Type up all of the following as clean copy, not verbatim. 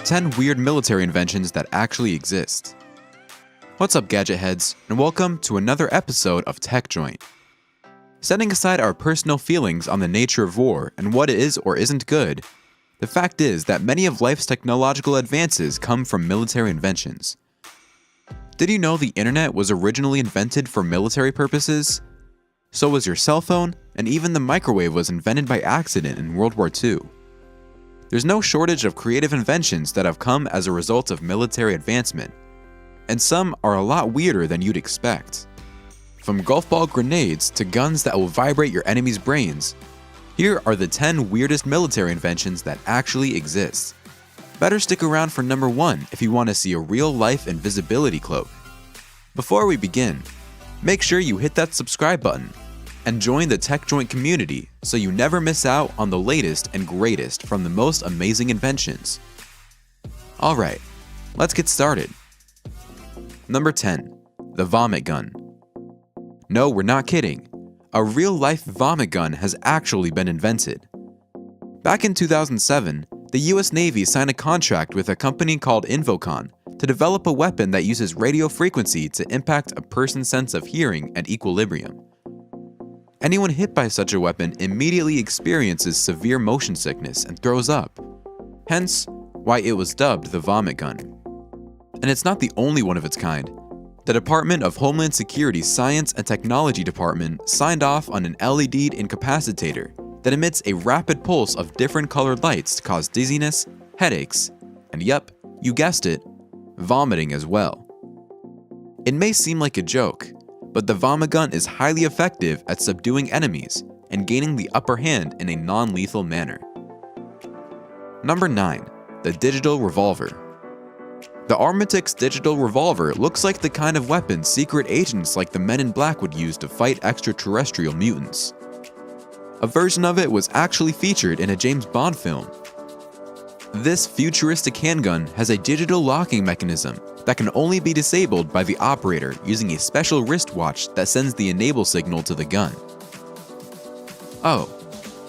10 weird military inventions that actually exist. What's up, gadget heads, and welcome to another episode of Tech Joint. Setting aside our personal feelings on the nature of war and what is or isn't good, the fact is that many of life's technological advances come from military inventions. Did you know the internet was originally invented for military purposes? So was your cell phone, and even the microwave was invented by accident in World War II. There's no shortage of creative inventions that have come as a result of military advancement, and some are a lot weirder than you'd expect. From golf ball grenades to guns that will vibrate your enemy's brains, here are the 10 weirdest military inventions that actually exist. Better stick around for number 1 if you want to see a real-life invisibility cloak. Before we begin, make sure you hit that subscribe button and join the Tech Joint community so you never miss out on the latest and greatest from the most amazing inventions. Alright, let's get started. Number 10. The vomit gun. No, we're not kidding. A real-life vomit gun has actually been invented. Back in 2007, the US Navy signed a contract with a company called Invocon to develop a weapon that uses radio frequency to impact a person's sense of hearing and equilibrium. Anyone hit by such a weapon immediately experiences severe motion sickness and throws up, hence why it was dubbed the vomit gun. And it's not the only one of its kind. The Department of Homeland Security's Science and Technology Department signed off on an LED incapacitator that emits a rapid pulse of different colored lights to cause dizziness, headaches, and yep, you guessed it, vomiting as well. It may seem like a joke, but the vomit gun is highly effective at subduing enemies and gaining the upper hand in a non-lethal manner. Number 9. The digital revolver. The Armatix digital revolver looks like the kind of weapon secret agents like the Men in Black would use to fight extraterrestrial mutants. A version of it was actually featured in a James Bond film. This futuristic handgun has a digital locking mechanism that can only be disabled by the operator using a special wristwatch that sends the enable signal to the gun. Oh,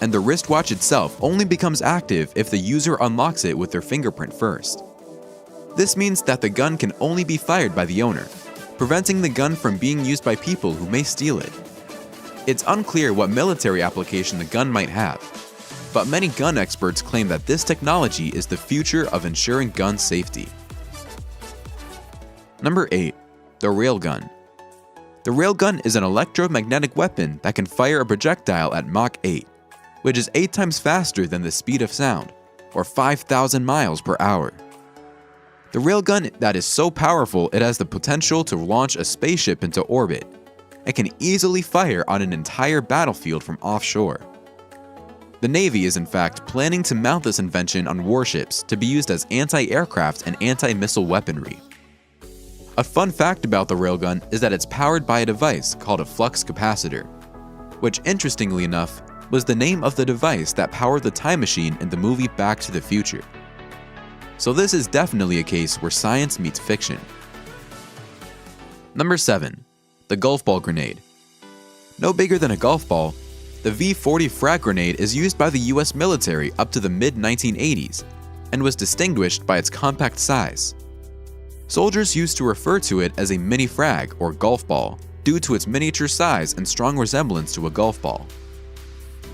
and the wristwatch itself only becomes active if the user unlocks it with their fingerprint first. This means that the gun can only be fired by the owner, preventing the gun from being used by people who may steal it. It's unclear what military application the gun might have, but many gun experts claim that this technology is the future of ensuring gun safety. Number 8. The railgun. The railgun is an electromagnetic weapon that can fire a projectile at Mach 8, which is 8 times faster than the speed of sound, or 5,000 miles per hour. The railgun that is so powerful it has the potential to launch a spaceship into orbit. It can easily fire on an entire battlefield from offshore. The Navy is in fact planning to mount this invention on warships to be used as anti-aircraft and anti-missile weaponry. A fun fact about the railgun is that it's powered by a device called a flux capacitor, which interestingly enough was the name of the device that powered the time machine in the movie Back to the Future. So this is definitely a case where science meets fiction. Number 7. The golf ball grenade. No bigger than a golf ball, the V-40 frag grenade is used by the US military up to the mid-1980s and was distinguished by its compact size. Soldiers used to refer to it as a mini frag or golf ball due to its miniature size and strong resemblance to a golf ball.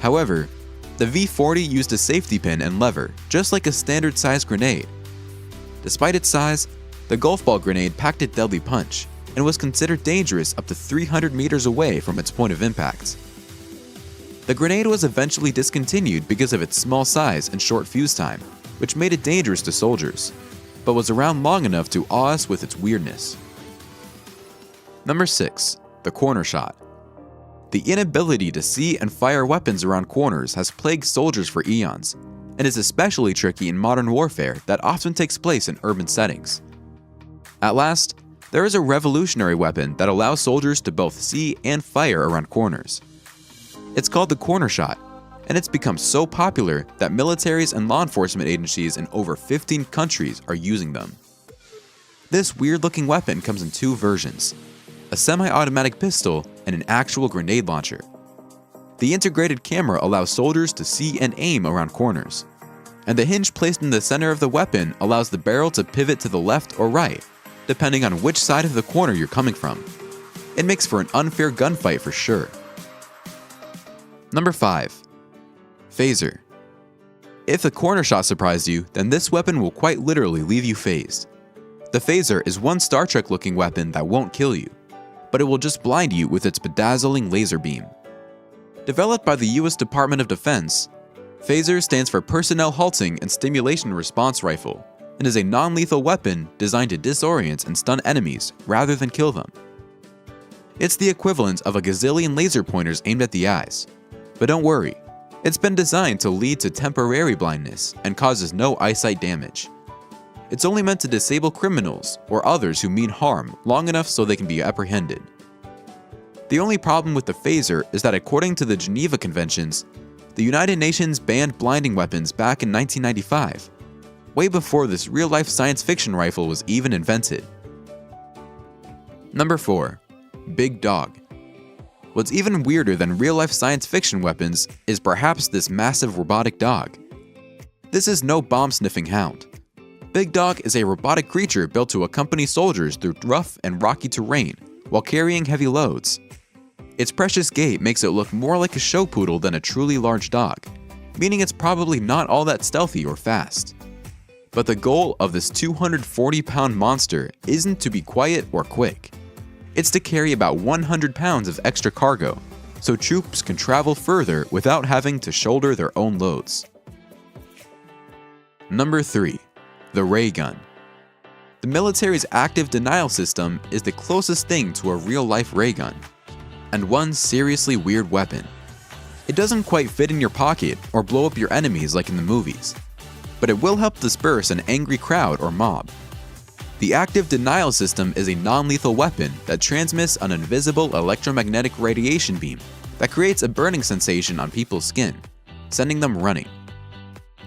However, the V-40 used a safety pin and lever just like a standard-sized grenade. Despite its size, the golf ball grenade packed a deadly punch and was considered dangerous up to 300 meters away from its point of impact. The grenade was eventually discontinued because of its small size and short fuse time, which made it dangerous to soldiers, but was around long enough to awe us with its weirdness. Number 6. The corner shot. The inability to see and fire weapons around corners has plagued soldiers for eons, and is especially tricky in modern warfare that often takes place in urban settings. At last, there is a revolutionary weapon that allows soldiers to both see and fire around corners. It's called the corner shot, and it's become so popular that militaries and law enforcement agencies in over 15 countries are using them. This weird-looking weapon comes in 2 versions, a semi-automatic pistol and an actual grenade launcher. The integrated camera allows soldiers to see and aim around corners. and the hinge placed in the center of the weapon allows the barrel to pivot to the left or right, depending on which side of the corner you're coming from. It makes for an unfair gunfight for sure. Number 5. Phaser. If the corner shot surprised you, then this weapon will quite literally leave you phased. The phaser is one Star Trek looking weapon that won't kill you, but it will just blind you with its bedazzling laser beam. Developed by the US Department of Defense, Phaser stands for Personnel Halting and Stimulation Response Rifle and is a non-lethal weapon designed to disorient and stun enemies rather than kill them. It's the equivalent of a gazillion laser pointers aimed at the eyes. But don't worry, it's been designed to lead to temporary blindness and causes no eyesight damage. It's only meant to disable criminals or others who mean harm long enough so they can be apprehended. The only problem with the phaser is that according to the Geneva Conventions, the United Nations banned blinding weapons back in 1995, way before this real-life science fiction rifle was even invented. Number 4. Big Dog. What's even weirder than real-life science fiction weapons is perhaps this massive robotic dog. This is no bomb-sniffing hound. Big Dog is a robotic creature built to accompany soldiers through rough and rocky terrain while carrying heavy loads. Its precious gait makes it look more like a show poodle than a truly large dog, meaning it's probably not all that stealthy or fast. But the goal of this 240-pound monster isn't to be quiet or quick. It's to carry about 100 pounds of extra cargo, so troops can travel further without having to shoulder their own loads. Number 3. The ray gun. The military's active denial system is the closest thing to a real-life ray gun, and one seriously weird weapon. It doesn't quite fit in your pocket or blow up your enemies like in the movies, but it will help disperse an angry crowd or mob. The active denial system is a non-lethal weapon that transmits an invisible electromagnetic radiation beam that creates a burning sensation on people's skin, sending them running.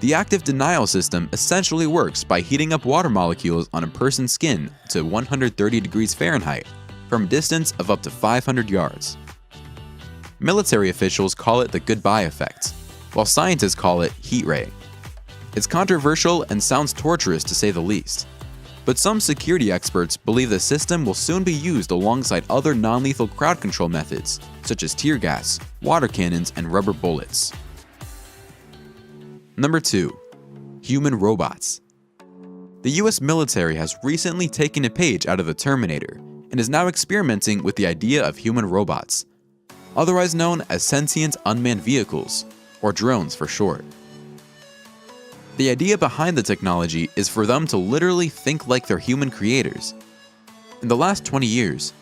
The active denial system essentially works by heating up water molecules on a person's skin to 130 degrees Fahrenheit from a distance of up to 500 yards. Military officials call it the goodbye effect, while scientists call it heat ray. It's controversial and sounds torturous to say the least, but some security experts believe the system will soon be used alongside other non-lethal crowd control methods, such as tear gas, water cannons, and rubber bullets. Number 2. Human robots. The US military has recently taken a page out of the Terminator and is now experimenting with the idea of human robots, otherwise known as sentient unmanned vehicles, or drones for short. The idea behind the technology is for them to literally think like their human creators. In the last 20 years,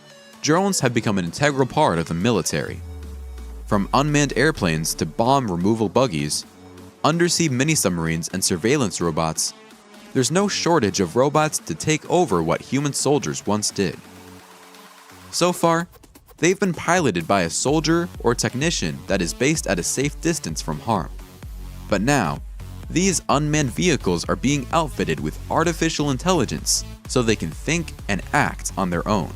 drones have become an integral part of the military. From unmanned airplanes to bomb removal buggies, undersea mini-submarines and surveillance robots, there's no shortage of robots to take over what human soldiers once did. So far, they've been piloted by a soldier or technician that is based at a safe distance from harm. But now, these unmanned vehicles are being outfitted with artificial intelligence so they can think and act on their own.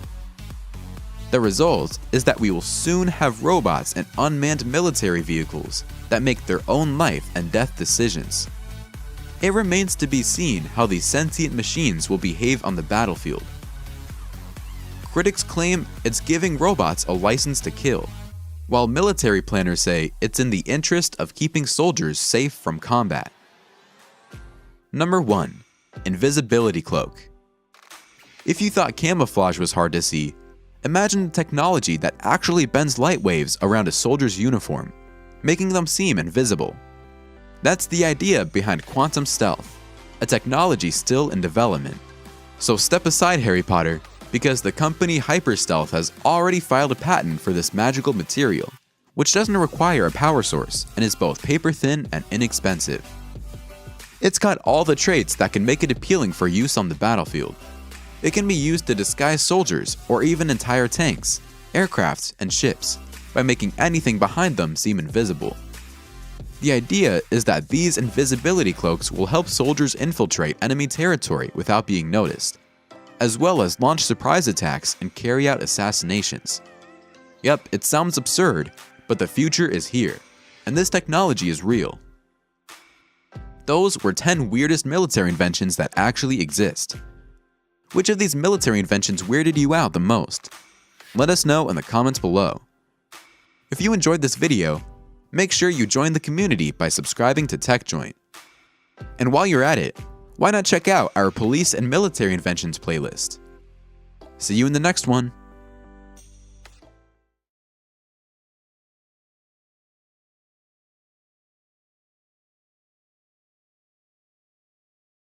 The result is that we will soon have robots and unmanned military vehicles that make their own life and death decisions. It remains to be seen how these sentient machines will behave on the battlefield. Critics claim it's giving robots a license to kill, while military planners say it's in the interest of keeping soldiers safe from combat. Number 1. Invisibility Cloak. If you thought camouflage was hard to see, imagine the technology that actually bends light waves around a soldier's uniform, making them seem invisible. That's the idea behind quantum stealth, a technology still in development. So step aside, Harry Potter, because the company Hyperstealth has already filed a patent for this magical material, which doesn't require a power source and is both paper-thin and inexpensive. It's got all the traits that can make it appealing for use on the battlefield. It can be used to disguise soldiers or even entire tanks, aircrafts, and ships by making anything behind them seem invisible. The idea is that these invisibility cloaks will help soldiers infiltrate enemy territory without being noticed, as well as launch surprise attacks and carry out assassinations. Yep, it sounds absurd, but the future is here, and this technology is real. Those were 10 weirdest military inventions that actually exist. Which of these military inventions weirded you out the most? Let us know in the comments below. If you enjoyed this video, make sure you join the community by subscribing to TechJoint. And while you're at it, why not check out our police and military inventions playlist? See you in the next one.